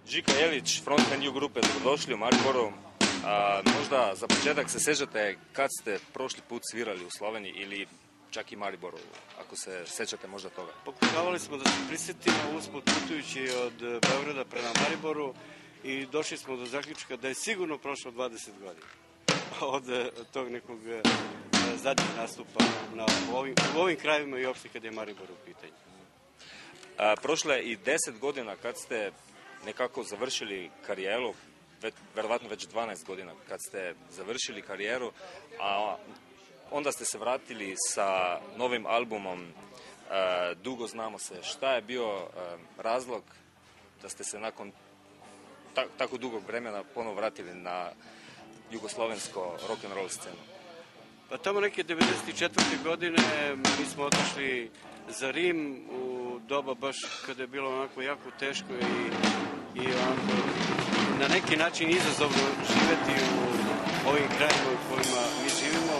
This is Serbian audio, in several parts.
Žika Jelić, frontman Ju grupe, dobrodošli u Mariboru. Možda za početak se sjećate kad ste prošli put svirali u Sloveniji ili čak i Mariboru, ako se sjećate možda toga? Pokušavali smo da se prisjetimo usput putujući od Beograda prema Mariboru i došli smo do zaključka da je sigurno prošlo 20 godina od tog nekog zadnjeg nastupa u ovim krajevima i uopšte kad je Maribor u pitanju. Prošlo je i 10 godina kad ste nekako završili karijeru, verovatno već 12 godina kad ste završili karijeru, a onda ste se vratili sa novim albumom Dugo znamo se. Šta je bio razlog da ste se nakon tako dugog vremena ponovo vratili na jugoslovensko rock'n'roll scenu? Pa tamo neke 94. godine mi smo otišli za Rim u doba baš kada je bilo onako jako teško i onako na neki način izazovno živeti u ovim krajima u kojima mi živimo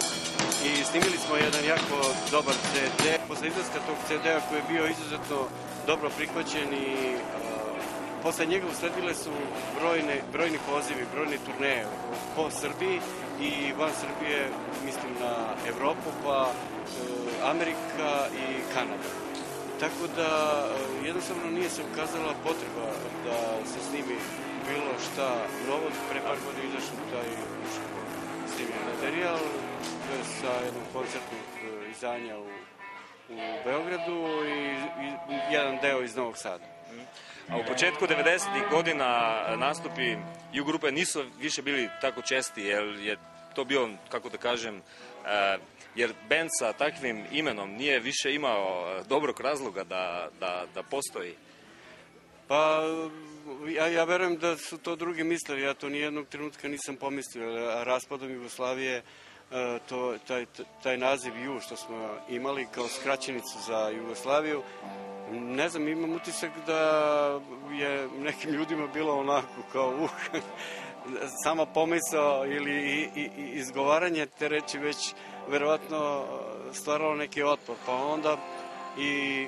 i snimili smo jedan jako dobar CD. Posle izlaska tog CD-a koji je bio izuzetno dobro prihvaćen i posle njega usledile su brojni pozivi, brojne turneje po Srbiji i van Srbije, mislim na Evropu, pa Amerika i Kanada. Tako da jednostavno nije se ukazala potreba da se snimi bilo šta novo. Pre par godina izašao taj snimljen materijal sa jednog koncertnog izdanja u Beogradu i jedan deo iz Novog Sada. A u početku 90. godina nastupi Ju grupe nisu više bili tako česti, jer je to bio, kako da kažem, jer band sa takvim imenom nije više imao dobrog razloga da postoji. Pa ja verujem da su to drugi mislili, ja to nijednog trenutka nisam pomislio, a raspadom Jugoslavije taj naziv Ju što smo imali kao skraćenicu za Jugoslaviju, ne znam, imam utisak da je nekim ljudima bilo onako kao sama pomisao ili izgovaranje te reči već verovatno stvaralo neki otpor, pa onda i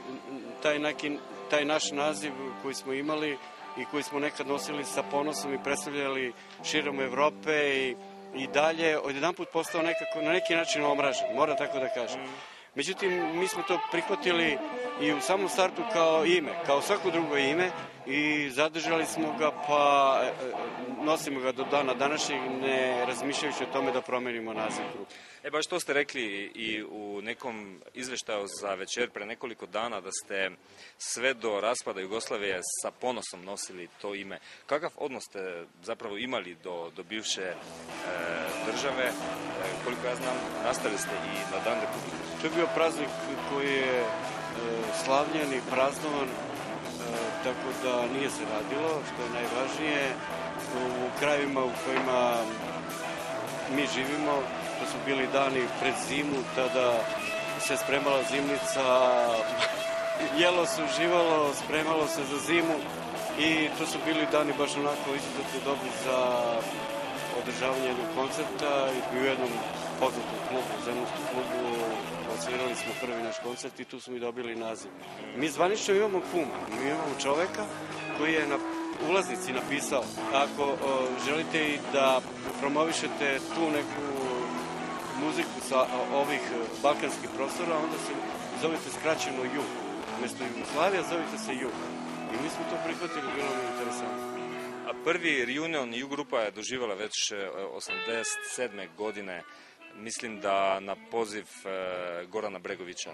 taj naš naziv koji smo imali i koji smo nekad nosili sa ponosom i predstavljali širom Evrope i dalje, odjedanput postao nekako na neki način omražen, moram tako da kažem. Međutim, mi smo to prihvatili i u samom startu kao ime, kao svako drugo ime i zadržali smo ga, pa nosimo ga do dana današnjeg, ne razmišljajući o tome da promenimo naziv grupe. Baš to ste rekli i u nekom izveštaju za Večer pre nekoliko dana, da ste sve do raspada Jugoslavije sa ponosom nosili to ime. Kakav odnos ste zapravo imali do bivše države? Koliko ja znam, nastali ste i na Dan Republike. To je bio praznik koji je slavljen i praznovan, tako da nije se radilo, što je najvažnije. U krajevima u kojima mi živimo, to su bili dani pred zimu, tada se spremala zimnica, jelo se, uživalo, spremalo se za zimu i to su bili dani baš onako izuzetno dobri za održavanje jednog koncerta i u jednom poznatom klubu, Zemunskom klubu, odsvirali smo prvi naš koncert i tu smo i dobili naziv. Mi zvanično imamo kuma, mi imamo čoveka koji je na ulaznici napisao: ako želite i da promovišete tu neku muziku sa ovih balkanskih prostora, onda se zovete skraćeno Ju. Umesto Jugoslavija zovete se Ju. I mi smo to prihvatili, bilo mi interesantno. A prvi reunion Ju grupa je doživala već 87. godine, mislim da na poziv Gorana Bregovića.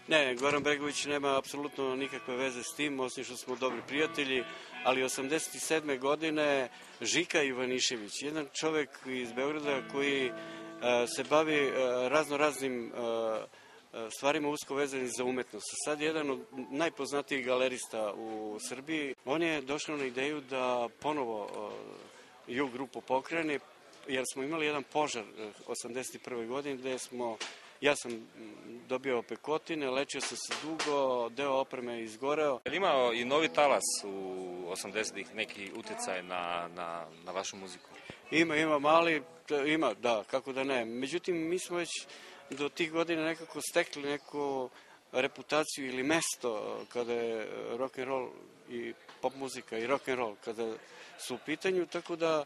Ne, Goran Bregović nema apsolutno nikakve veze s tim, osim što smo dobri prijatelji, ali 87. godine Žika Ivanišević, jedan čovek iz Beograda koji se bavi raznoraznim stvarima usko vezanim za umetnost. Sad je jedan od najpoznatijih galerista u Srbiji. On je došao na ideju da ponovo Ju grupu pokrene, jer smo imali jedan požar 81. godine gde ja sam dobio opekotine, lečio sam se dugo, deo opreme izgoreo. Je li imao i Novi talas u 80-ih neki uticaj na vašu muziku? Ima mali, da, kako da ne. Međutim, mi smo već do tih godina nekako stekli neku reputaciju ili mesto kada je rock and roll i pop muzika i rock and roll kada su u pitanju, tako da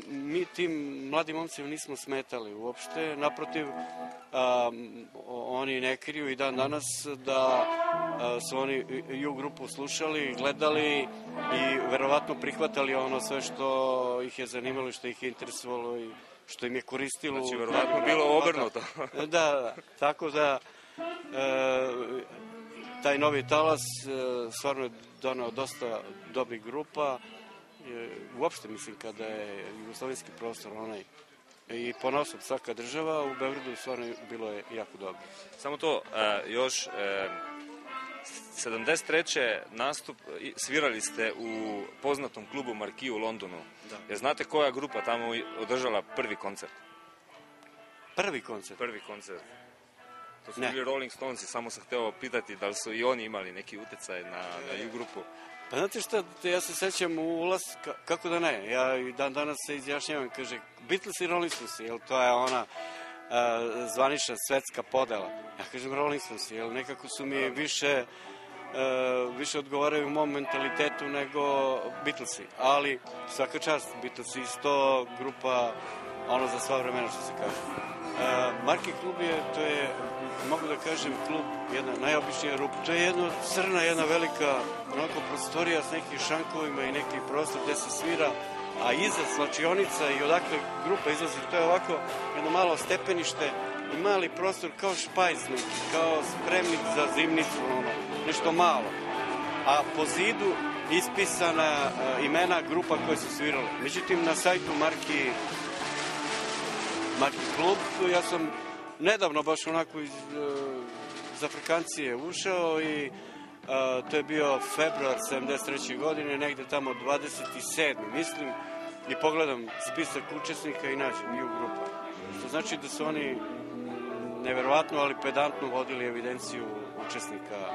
mi tim mladim momcima nismo smetali uopšte. Naprotiv, oni ne kriju i dan danas da su oni ju grupu slušali, gledali i verovatno prihvatali ono sve što ih je zanimalo i što ih je interesovalo i što im je koristilo. Znači, verovatno bilo obrnuto. Da, tako da taj novi talas stvarno je donao dosta dobrih grupa. Uopšte mislim kada je jugoslovenski prostor onaj i ponosom svaka država, u Beogradu stvarno bilo je jako dobro. Samo to, još 73. nastup, svirali ste u poznatom klubu Marquis u Londonu. Da. Jer znate koja grupa tamo održala prvi koncert? Prvi koncert? Prvi koncert. To su Ne. bili Rolling Stonesi, samo sam hteo pitati da li su i oni imali neki uticaj na ju grupu. Pa znate šta, ja se sećam u ulaz, kako da ne, ja i dan danas se izjašnjavam, kaže, Beatles i Rolling Stonesi, jel to je ona zvanična svetska podela. Ja kažem Rolling Stonesi, jel nekako su mi više odgovaraju u mom mentalitetu nego Beatlesi, ali svaka čast, Beatlesi isto grupa, ono za sva vremena što se kaže. Marquis klub to je, mogu da kažem, klub, jedna najobičnija rupa. To je jedna crna, jedna velika onako prostorija s nekim šankovima i neki prostor gde se svira, a iza slačionica i odakle grupa izlazi, to je ovako jedno malo stepenište i mali prostor kao špajz neki, kao spremnik za zimnicu, nešto malo. A po zidu ispisana imena grupa koje su svirale. Međutim, na sajtu Marquis klub, ja sam nedavno baš onako iz Zafrikancije ušao i to je bio februar 73. godine, negde tamo 27. mislim, i pogledam spisak učesnika i nađem ju grupa. Što znači da su oni neverovatno, ali pedantno vodili evidenciju učesnika